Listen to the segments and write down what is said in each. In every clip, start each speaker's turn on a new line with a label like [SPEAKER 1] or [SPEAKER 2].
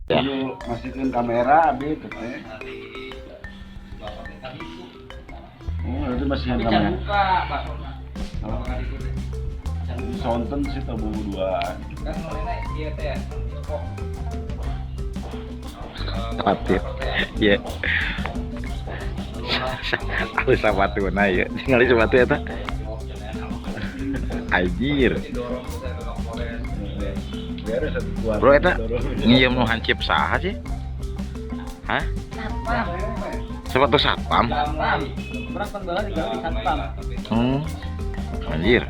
[SPEAKER 1] Ya.
[SPEAKER 2] Masukin kamera abis tuh itu masukin kamera. Sonten sih tabu duaan.
[SPEAKER 1] Patir. Iya. Aku sepatu na ya. Tinggal sepatu eta. Anjir. Bro eta ngiem nu hancip saha sih? Hah? Sepatu satpam. Anjir.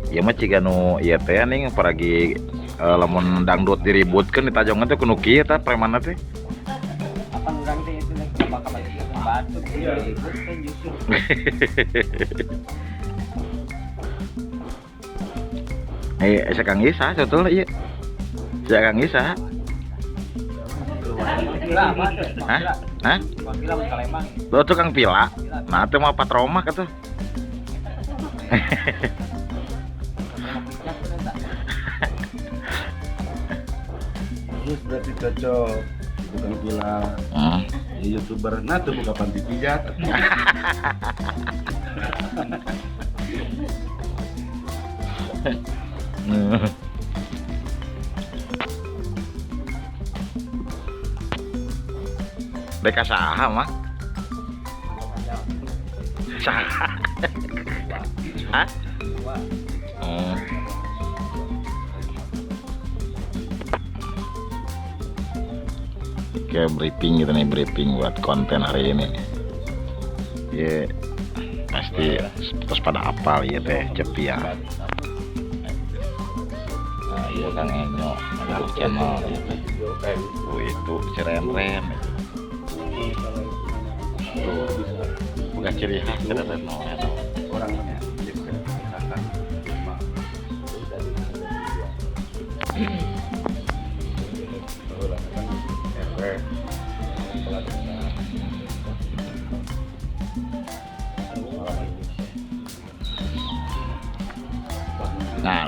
[SPEAKER 1] Ya mah ciga nu ieu teh ning paragi lamun dangdut diributkeun di tajongan teh kudu kieu tah premanna teh.
[SPEAKER 3] Apa urang teh itu nek bakal batuk diributkeun justru.
[SPEAKER 1] Kang Isa sebetulnya iya. Kang Isa. Hah? Hah? Lo tukang pila. Nah, itu mah patroma kata.
[SPEAKER 2] Terus berarti cocok tukang pila. YouTuber nah tuh buka panti pijat.
[SPEAKER 1] Deka saha mah? Saha? Hah? Kayak briefing gitu nih, briefing buat konten hari ini. Ya pasti terus pada apal ya teh Cepi ya. Nah, iya Kang Enyo, ada channel gitu. Itu Cirenren. Tuh, bukan ciri khas Cirenren
[SPEAKER 2] Orang
[SPEAKER 1] nah,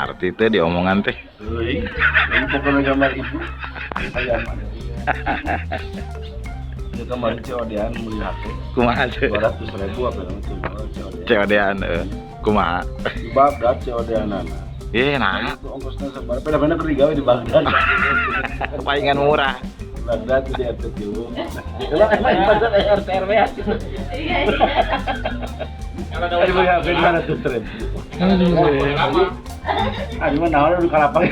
[SPEAKER 1] ngerti teh diomongan teh.
[SPEAKER 2] ini pokoknya gambar ibu. Ayam. Ini kemarin COD-an melihat
[SPEAKER 1] Kumaha teh?
[SPEAKER 2] 200.000 apa itu
[SPEAKER 1] COD-an kumaha?
[SPEAKER 2] Di Baghdad COD-an anak.
[SPEAKER 1] Nah,
[SPEAKER 2] Itu ongkosnya sebar. Pada-pada kerja di Baghdad.
[SPEAKER 1] palingan murah.
[SPEAKER 2] Baghdad di RT dulu. Emang pasar RT RW ya. Kalau ada di mana tuh tren? Di mana orang di Kalapang.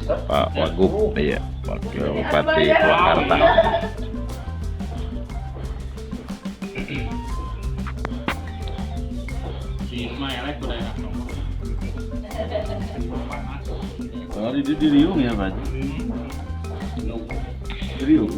[SPEAKER 1] Pak Wagub, iya, Wakil Bupati Purwakarta.
[SPEAKER 2] Oh, di Riung ya, Pak? Di Riung.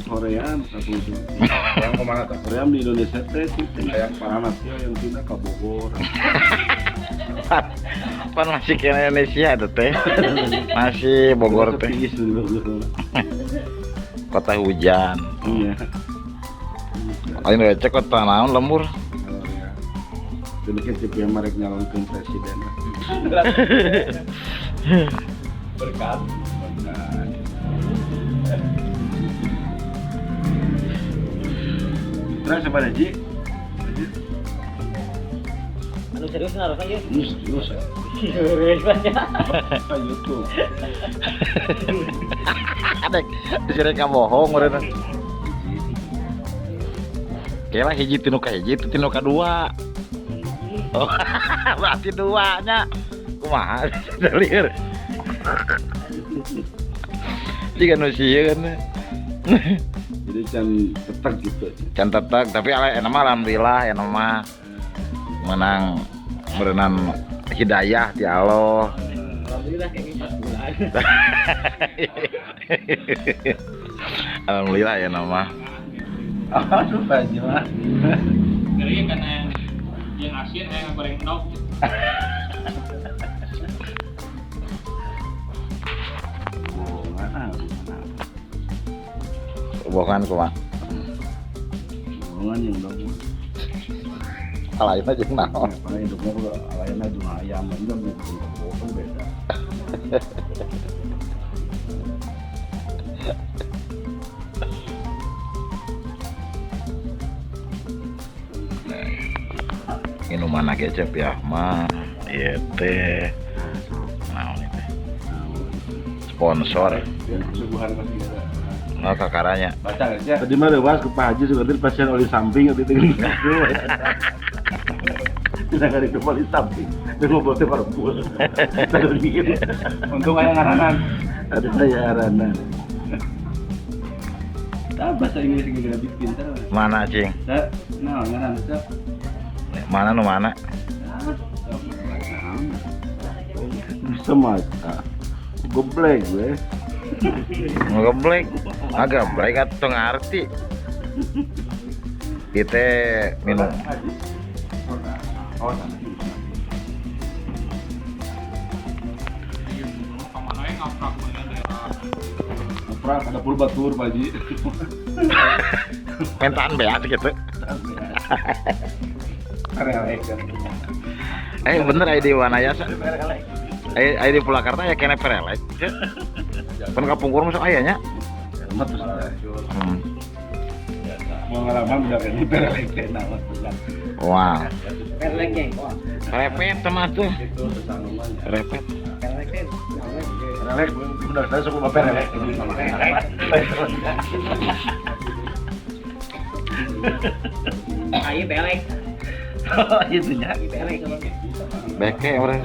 [SPEAKER 2] Korea satu yang kemana tak Korea di Indonesia teh yang panas ya yang pindah ke Bogor.
[SPEAKER 1] Pan masih ke Indonesia ada teh, masih Bogor teh. Kota hujan.
[SPEAKER 2] Iya.
[SPEAKER 1] Lain recek kota naon lembur.
[SPEAKER 2] Jadi kan tipe yang mereka nyalonkan presiden. Berkat. Terus apa Ji?
[SPEAKER 3] Anu serius ngaruh kan ya?
[SPEAKER 2] Serius ya.
[SPEAKER 3] Serius banyak.
[SPEAKER 2] Ke YouTube.
[SPEAKER 1] Adek, disini kamu bohong urang. Kela hiji tinu ka hiji, tinu ka dua. Oh, berarti duanya. Kumaha lieur. Jika nu sieun.
[SPEAKER 2] Jadi can tetag gitu.
[SPEAKER 1] Can tetag, tapi nama alhamdulillah ya nama menang berenang hidayah ti Allah.
[SPEAKER 3] Alhamdulillah kayak 4 bulan.
[SPEAKER 1] Alhamdulillah ya nama.
[SPEAKER 2] Aduh Pak Haji mah.
[SPEAKER 3] Kali karena yang asin yang goreng nok.
[SPEAKER 1] Bukan kumaha.
[SPEAKER 2] Hubungan yang bagus.
[SPEAKER 1] Alaina jeung naon?
[SPEAKER 2] Karena hidupnya juga lainnya cuma ayam aja bukan beda.
[SPEAKER 1] Minuman kecap ya mah ieu teh naon itu sponsor
[SPEAKER 2] Suguhan pasti ada.
[SPEAKER 1] nggak kakaranya
[SPEAKER 2] Baca nggak sih? Tadi mah lewat ke Pak Haji sebenarnya pasien oli samping itu tinggal ngaku. Tidak ada ke oli samping. Dia ngobrol teh parpul. Tadi gitu. Untung aya ngaranan. Ada saya ngaranan. Tah bahasa Inggris gini lebih pintar.
[SPEAKER 1] mana cing
[SPEAKER 2] Nah, ngaran teh.
[SPEAKER 1] mana nu mana
[SPEAKER 2] Sama goblek gue.
[SPEAKER 1] ngeblek agak blek atau ngerti kita minum
[SPEAKER 2] Ngaprak ada pul batur Pak Haji.
[SPEAKER 1] mentaan beat gitu bener aya di Wanayasa aya di Purwakarta ya kene perelek kan kapungkur masuk ayahnya
[SPEAKER 2] Pengalaman udah ini perelek teh naon.
[SPEAKER 1] wah
[SPEAKER 3] Pelek geng.
[SPEAKER 1] repet teman tuh repet
[SPEAKER 3] Pelek.
[SPEAKER 2] Perelek bener saya suka perelek.
[SPEAKER 3] Ayo pelek.
[SPEAKER 2] Itu nya.
[SPEAKER 3] Pelek.
[SPEAKER 1] beke orang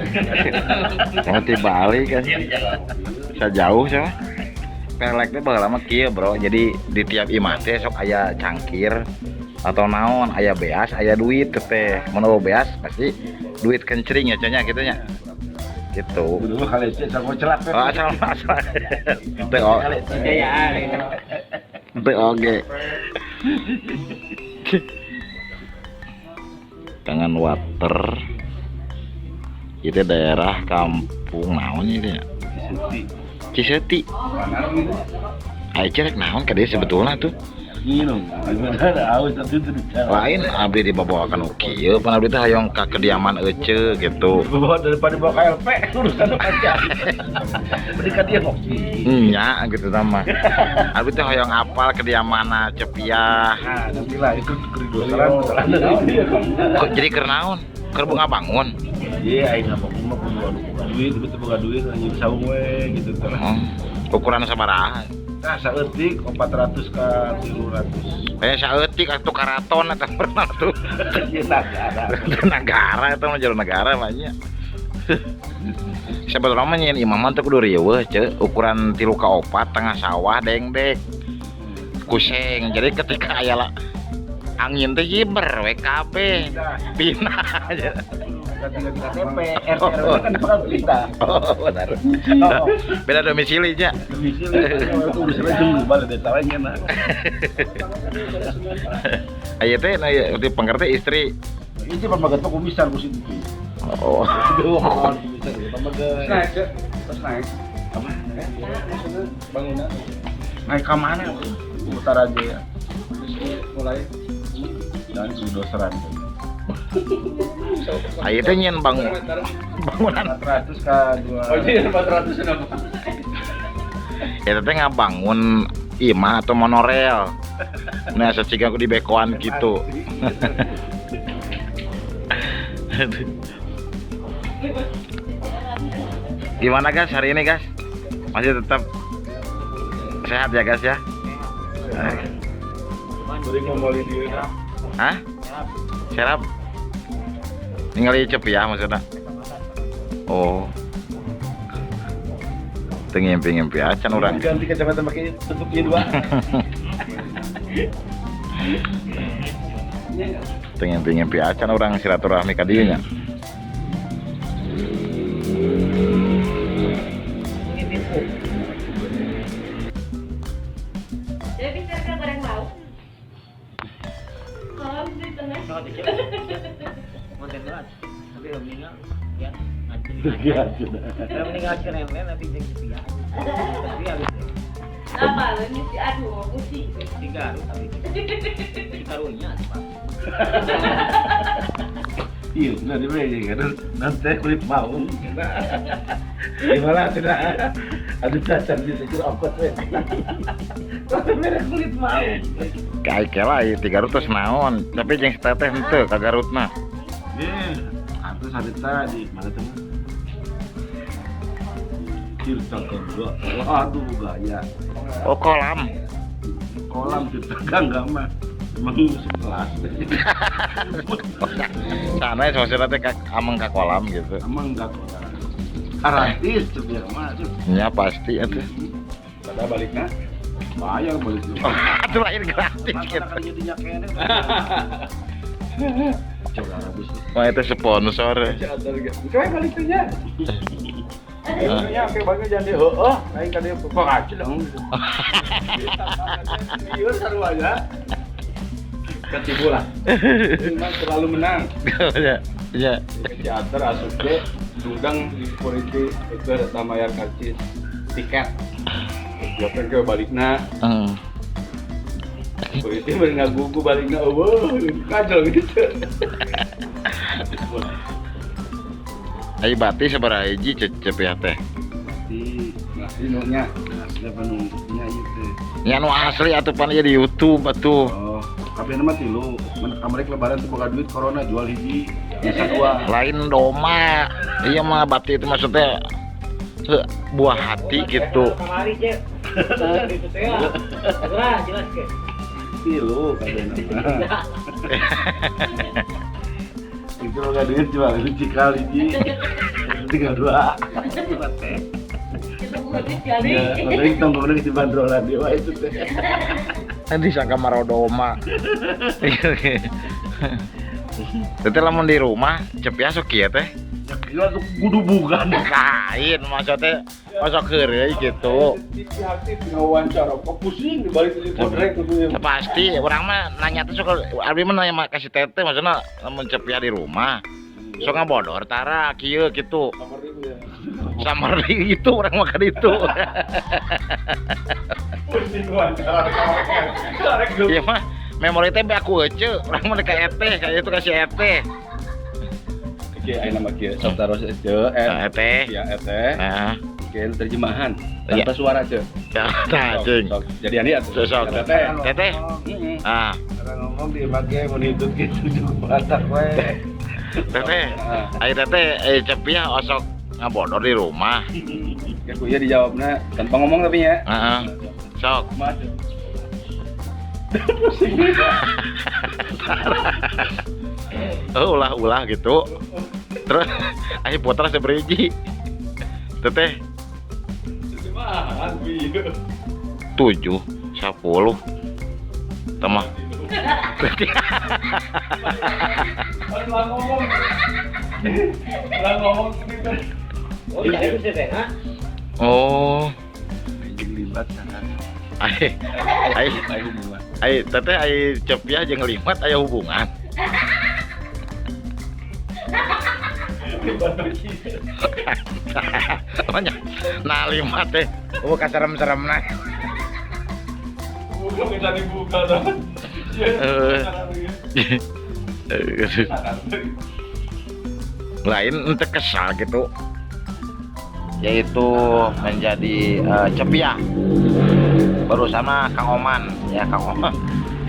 [SPEAKER 1] nanti Bali kan bisa jauh sih pelek teh bakal lama kieu bro jadi di tiap imah teh sok aya cangkir atau naon aya beas aya duit teh mun beas pasti duit kencring ya cenah gitu nya gitu
[SPEAKER 2] Dulu kali itu sama celak.
[SPEAKER 1] oh asal teh oh
[SPEAKER 3] Ya.
[SPEAKER 1] teh oge tangan water itu daerah kampung naon itu ya Ciseti ayo cerek naon ka dia sebetulnya tuh
[SPEAKER 2] Minum. Ada aus tapi itu di jalan.
[SPEAKER 1] lain abdi dibawakan kieu pan abdi teh hayong ka kediaman ece gitu
[SPEAKER 2] Bawa daripada bawa KLP urusan aja. Berikan dia ngopi.
[SPEAKER 1] nya gitu nama abdi teh hayong apal kediamanna Cepiah
[SPEAKER 2] Nah, nanti lah itu keridosan.
[SPEAKER 1] kok jadi keur naon keur bunga bangun
[SPEAKER 2] Iya, aing ngapa mah buka duit, betul buka duit hanya saung we gitu kan.
[SPEAKER 1] ukuran sabaraha
[SPEAKER 2] Nah, saeutik 400 ka 300.
[SPEAKER 1] saeutik atuh karaton eta pernah tuh
[SPEAKER 2] Ieu negara.
[SPEAKER 1] negara itu mah jalur negara banyak sebetulnya mah nyeun imaman teh kudu riweuh ce ukuran 3 ka 4 tengah sawah dengdek kuseng jadi ketika aya angin teh jiber WKB pindah aja
[SPEAKER 2] KTP, RT kan bakal pindah.
[SPEAKER 1] oh benar beda domisili aja
[SPEAKER 2] Itu bisa jeng balik desa lainnya nah.
[SPEAKER 1] aya teh na di pengerti istri
[SPEAKER 2] Ini pembagat tuh bisa ku situ.
[SPEAKER 1] oh
[SPEAKER 2] Bisa pembagat. Naik, terus naik. Apa? Bangunan. Naik ke mana? Utara Jaya. Mulai dan doseran.
[SPEAKER 1] aya teh nyeun bangunan
[SPEAKER 2] 400 ke 2. Oh iya 400 kenapa?
[SPEAKER 1] eta teh ngabangun imah atau monorel nah saciga aku di bekoan gitu gimana guys hari ini guys masih tetap sehat ya guys ya
[SPEAKER 2] Beri ngomongin dia.
[SPEAKER 1] hah serap ningali Cepiah maksudnya oh ngimpi-ngimpi acan orang
[SPEAKER 2] Ganti kacamata pakai tutupnya 2.
[SPEAKER 1] ngimpi-ngimpi acan orang silaturahmi ka dieu nya
[SPEAKER 3] sok atuh. Konten berat. Tapi udah meninggal ya ngaji.
[SPEAKER 2] Iya.
[SPEAKER 3] Udah meninggal keren tapi jeung Cepia. Tapi habis
[SPEAKER 4] Nama ini si aduh pusing.
[SPEAKER 3] tiga tapi karunya Pak.
[SPEAKER 2] Iya, sudah dibayar kan. Nanti kulit mau. Gimana tidak? Aduh cacar di situ apa sih? Tapi mereka kulit mau.
[SPEAKER 1] Kayak kela 300 naon, tapi jeung teteh henteu ka Garutna.
[SPEAKER 2] Atau sarita di mana tuh? Cirta kedua. Waduh gaya.
[SPEAKER 1] Oh, kolam.
[SPEAKER 2] Kolam cirta enggak mah. Emang sekelas.
[SPEAKER 1] Sana maksudnya teh ameng ka kolam gitu.
[SPEAKER 2] Emang enggak kolam. Gratis tuh biar mah tuh.
[SPEAKER 1] Ya pasti atuh.
[SPEAKER 2] Pada baliknya bayar balik tuh.
[SPEAKER 1] Atuh lain gratis gitu.
[SPEAKER 2] Kan jadinya kene. Coba habis.
[SPEAKER 1] Wah, itu sponsor.
[SPEAKER 2] Coba baliknya. Ya, kayak bagi jadi heeh, lain kan dia kok aja dong. Iya, seru aja. Ketibulah. Memang terlalu menang.
[SPEAKER 1] Ya.
[SPEAKER 2] Teater asupnya sudang polisi itu ada tamayar karcis tiket. Jopen ke balikna. Polisi berenang gugu balikna, wah kacau gitu.
[SPEAKER 1] Ai bati sabaraha hiji Cepia teh?
[SPEAKER 2] Di nunya, siapa nunya itu?
[SPEAKER 1] Nya nu asli atuh pan ieu di YouTube atuh.
[SPEAKER 2] Oh, tapi nama tilu. Amerika lebaran tuh boga duit corona jual hiji, bisa dua.
[SPEAKER 1] Lain doma. Iya mah bati itu maksudnya buah hati gitu.
[SPEAKER 3] Kamari, Cek. Itu teh. Jelas ke.
[SPEAKER 2] Tilu katanya. Itu nggak duit jual hiji kali hiji, tinggal dua.
[SPEAKER 4] Itu bukan sekali.
[SPEAKER 2] Ya, tapi tongkongnya di bandrolan dia itu teh.
[SPEAKER 1] Nanti sangka marodoma. Tete lamun di rumah Cepia sok kieu teh.
[SPEAKER 2] Ya kira tuh kudu bukan.
[SPEAKER 1] Lain maksudnya masuk heureuy gitu.
[SPEAKER 2] Hati-hati diwawancara kok pusing dibalik itu kodrek tuh.
[SPEAKER 1] Ya pasti orang mah nanya tuh suka abdi mah nanya kasih tete maksudnya lamun Cepia di rumah. Sok ngabodor tara kieu gitu. Samar itu orang makan itu. Iya mah memori teh aku ece, orang mah ka ete, kayak itu kasih ete.
[SPEAKER 2] Oke, ayo nama kia Sabtaros ece,
[SPEAKER 1] Ete.
[SPEAKER 2] ya ete.
[SPEAKER 1] Nah,
[SPEAKER 2] Oke, terjemahan
[SPEAKER 1] Iya.
[SPEAKER 2] tanpa suara ce.
[SPEAKER 1] ya tah cing.
[SPEAKER 2] Jadi ani atuh.
[SPEAKER 1] Sok.
[SPEAKER 2] Tete.
[SPEAKER 1] Tete. Ah,
[SPEAKER 2] Cara ngomong dipakai menitut gitu cukup batak we.
[SPEAKER 1] Tete. Ai tete Cepia osok ngabodor di rumah.
[SPEAKER 2] Ya ku iya dijawabna tanpa ngomong tapi ya.
[SPEAKER 1] Heeh. Sok.
[SPEAKER 2] Mas.
[SPEAKER 1] Oh, ulah gitu. Terus ayo putra seberiji. Teteh
[SPEAKER 2] Terjemahan video.
[SPEAKER 1] 7 10 Tamah.
[SPEAKER 2] Lah ngomong. Lah ngomong gitu.
[SPEAKER 3] Oh, itu sih teh, ha?
[SPEAKER 1] Oh,
[SPEAKER 2] Libat sangat.
[SPEAKER 1] ai
[SPEAKER 2] Ayo hubungan.
[SPEAKER 1] ai teteh ai Cepia jeung limat aya hubungan.
[SPEAKER 2] Libat lagi.
[SPEAKER 1] Banyak. Nah, limat teh. Oh, kaserem-seremna.
[SPEAKER 2] Bukan kita dibuka dah.
[SPEAKER 1] Lain ente kesal gitu. Yaitu menjadi Cepia. Baru sama Kang Oman, ya Kang Oman.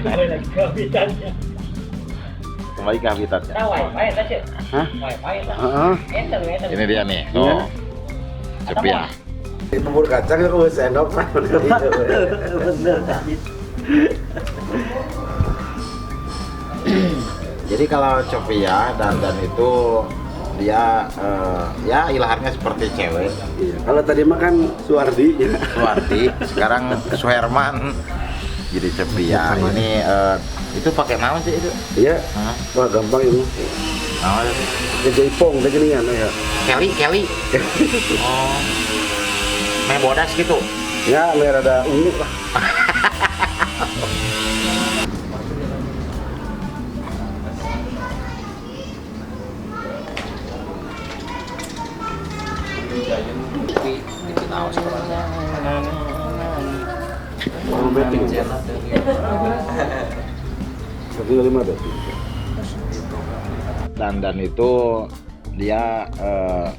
[SPEAKER 3] Lagi ke habitatnya.
[SPEAKER 1] Kembali ke habitatnya.
[SPEAKER 3] Nah, wifi teh, Cek.
[SPEAKER 2] Hah?
[SPEAKER 3] Wifi teh.
[SPEAKER 2] Heeh.
[SPEAKER 3] Enter.
[SPEAKER 1] Ini dia nih. Oh. Cepia.
[SPEAKER 2] Bubur kacang itu sendok kan.
[SPEAKER 3] Bener tadi.
[SPEAKER 1] Jadi kalau Cepia dan itu dia ya ilaharnya seperti cewek.
[SPEAKER 2] Iya. Kalau tadi mah kan Suwardi.
[SPEAKER 1] Suwardi, sekarang Suherman. Jadi Cepia ini itu pakai naon sih itu?
[SPEAKER 2] Iya.
[SPEAKER 1] Hah?
[SPEAKER 2] Wah gampang ini.
[SPEAKER 1] Naon?
[SPEAKER 2] Jaipong teh geuningan ya.
[SPEAKER 1] Kelly. Oh. Main bodas gitu.
[SPEAKER 2] Ya, biar ada ungu lah.
[SPEAKER 1] Awas.
[SPEAKER 2] Baru betting. Tapi 5 betting.
[SPEAKER 1] Dandan itu dia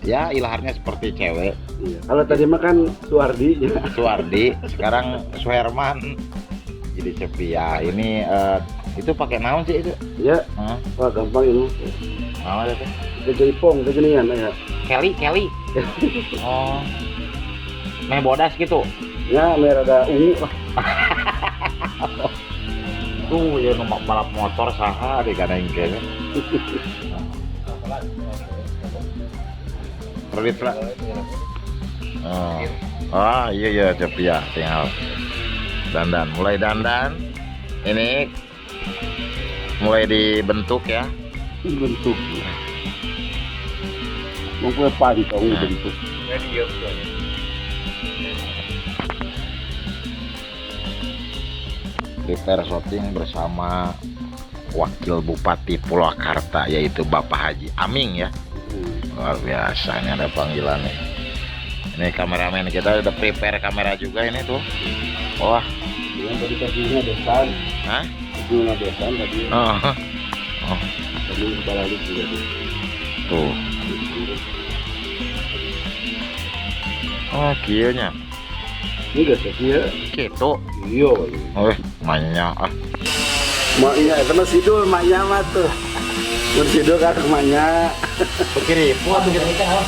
[SPEAKER 1] ya ilaharnya seperti cewek.
[SPEAKER 2] Iya. Kalau tadi makan Suwardi, ya.
[SPEAKER 1] Suwardi, sekarang Suherman. Jadi Cepia ini itu pakai naon sih itu?
[SPEAKER 2] Ya,
[SPEAKER 1] Hah?
[SPEAKER 2] wah gampang itu.
[SPEAKER 1] Naon itu?
[SPEAKER 2] Kejaipong, kegenian ya.
[SPEAKER 1] Kelly. Oh. Meh bodas gitu.
[SPEAKER 2] Ya, merah ada ungu lah.
[SPEAKER 1] Tuh ya nomor balap motor saha di kana engke. Kredit lah. Oh. Iya Cepia tinggal dandan, mulai dandan. Ini mulai dibentuk ya.
[SPEAKER 2] Bentuk. Mau kue pantong bentuk.
[SPEAKER 1] Prepare shooting bersama Wakil Bupati Purwakarta yaitu Bapak Haji Aming ya. Luar biasa, ini ada panggilannya. Ini kameramen kita udah prepare kamera juga ini tuh. Wah.
[SPEAKER 2] Yang tadi kakinya desan.
[SPEAKER 1] Hah?
[SPEAKER 2] Kakinya desan tadi.
[SPEAKER 1] Oh.
[SPEAKER 2] Tadi balik juga
[SPEAKER 1] Tuh. Oh, kieu nya.
[SPEAKER 2] Ini gak sih ya?
[SPEAKER 1] Kitu.
[SPEAKER 2] Iya.
[SPEAKER 1] Mainnya
[SPEAKER 2] Maknya itu nasi sidul maknya mah tuh. Nasi sidul kan maknya.
[SPEAKER 1] Begini, buat begini kan.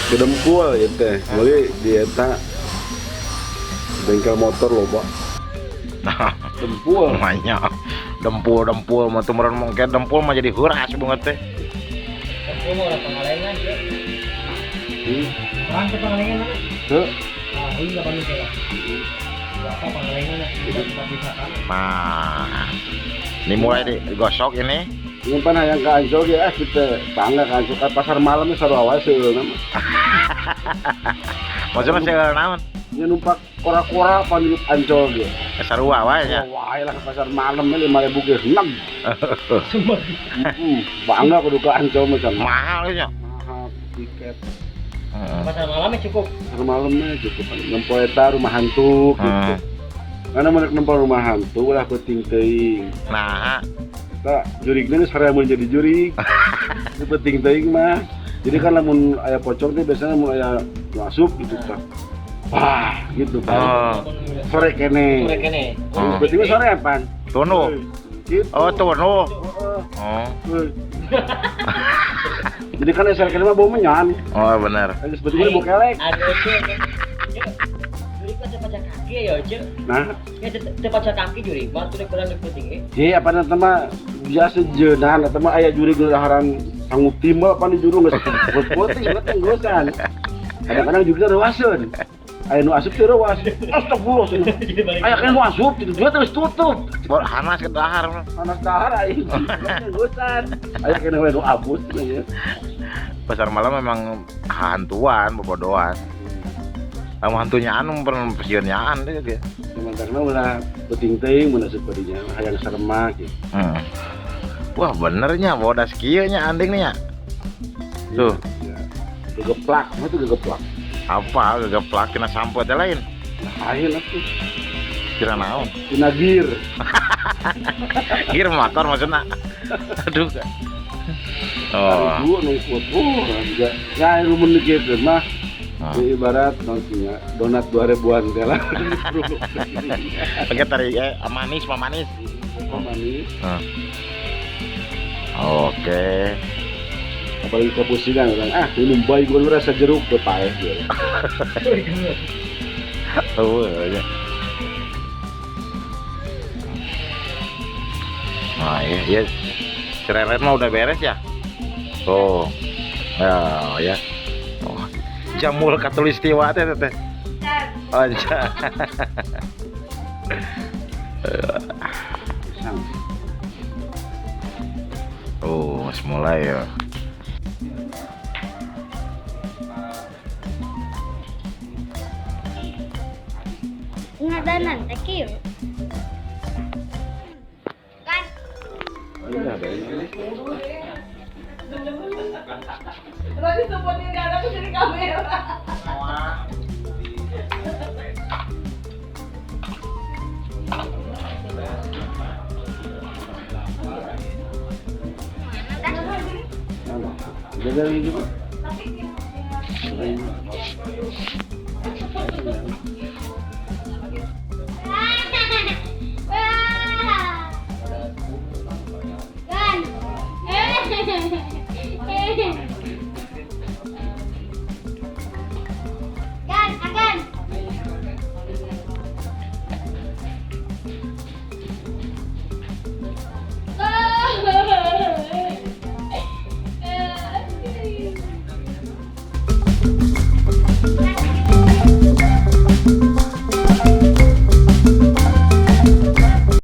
[SPEAKER 2] Gedempul ya teh. Jadi di eta bengkel motor loba.
[SPEAKER 1] Nah,
[SPEAKER 2] Dempul.
[SPEAKER 1] mainnya dempul mah tuh meureun mungkin dempul mah jadi heuras banget teh.
[SPEAKER 3] Aku mau orang pengalengan ya. Orang pengalengan mana?
[SPEAKER 2] Tuh.
[SPEAKER 3] Ah, ini enggak panik ya. Apa pengalengan ya? Kita bisa kan.
[SPEAKER 1] Nah, ini mulai digosok ini.
[SPEAKER 2] Ini pan hayang ka Ancol ya kita bangga ka Ancol ka pasar malamnya sarua wae seueulna mah.
[SPEAKER 1] Maksudnya saya naon?
[SPEAKER 2] Nya numpak kora-kora pan di Ancol ge.
[SPEAKER 1] Sarua wae nya.
[SPEAKER 2] Wae lah ke pasar malam mah 5.000 ge seneng. Bangga kudu ka Ancol mah can.
[SPEAKER 1] Mahal nya.
[SPEAKER 2] Mahal tiket.
[SPEAKER 3] Pasar malamnya cukup.
[SPEAKER 2] Pasar malamnya cukup. Nempo eta rumah hantu gitu. Karena menek nempo rumah hantu ulah penting teuing.
[SPEAKER 1] Nah,
[SPEAKER 2] Tak, jurignya sekarang mau jadi jurig. Itu penting teuing mah. Jadi kan lamun aya pocong teh biasanya mun aya masuk gitu tak. Wah, gitu kan. Sore kene.
[SPEAKER 3] Sore kene.
[SPEAKER 2] Berarti mah sore apaan?
[SPEAKER 1] tunu.
[SPEAKER 2] Gitu.
[SPEAKER 1] Oh, tunu.
[SPEAKER 2] Heeh.
[SPEAKER 1] Oh.
[SPEAKER 2] Jadi kan sore kene mah bau menyan.
[SPEAKER 1] Oh, benar.
[SPEAKER 2] Sebetulnya bau kelek.
[SPEAKER 3] Ada juri kan cepat kaki ya, Cek.
[SPEAKER 2] Nah,
[SPEAKER 3] Ya cepat kaki juri, bantu dek kurang penting ya.
[SPEAKER 2] jadi apa nanti mah biasa jeunan atau mah aya jurig laharan sanggup timbal apa nih juru geus putih inget nggosan. Kadang-kadang juga rewaseun. Aya nu asup teh rewas. Astagfirullah. Aya kan nu asup itu dia terus tutup.
[SPEAKER 1] Bor hanas ke dahar.
[SPEAKER 2] Panas dahar aing. Nggosan. Aya kena we nu abut ya.
[SPEAKER 1] Pasar malam memang hantuan, bobodoan. Kamu hantunya anu pernah pesiunnyaan deh gitu.
[SPEAKER 2] Memang karena ulah penting teuing mun asup dinya hayang sarema gitu.
[SPEAKER 1] Wah, benernya bodas kieu nya anding nya. Tuh.
[SPEAKER 2] Gegeplak, mah tuh gegeplak.
[SPEAKER 1] Apa gegeplak kena sampo teh lain.
[SPEAKER 2] Lain atuh.
[SPEAKER 1] Kira naon?
[SPEAKER 2] Tina gir.
[SPEAKER 1] Gir motor maksudna. Aduh. Oh.
[SPEAKER 2] Dua nu kuat. Juga. Ya lu mun kieu mah ibarat nontonnya donat 2000-an teh lah.
[SPEAKER 1] Pakai tari manis mah manis.
[SPEAKER 2] Manis.
[SPEAKER 1] Oke.
[SPEAKER 2] Apalagi kepusingan orang minum bayi gue rasa jeruk ke paeh gitu.
[SPEAKER 1] Oh ya. Nah ya, cereret mah udah beres ya. Tuh. Ya. Oh, jamur katulistiwa teh teh. Anja. Oh, mas mulai ya.
[SPEAKER 5] Ngadanan teh kieu. Kan
[SPEAKER 2] Iya, baik.
[SPEAKER 4] Lagi sebutin nggak ada kesini kamera.
[SPEAKER 2] Jaga lagi gitu.
[SPEAKER 4] Tapi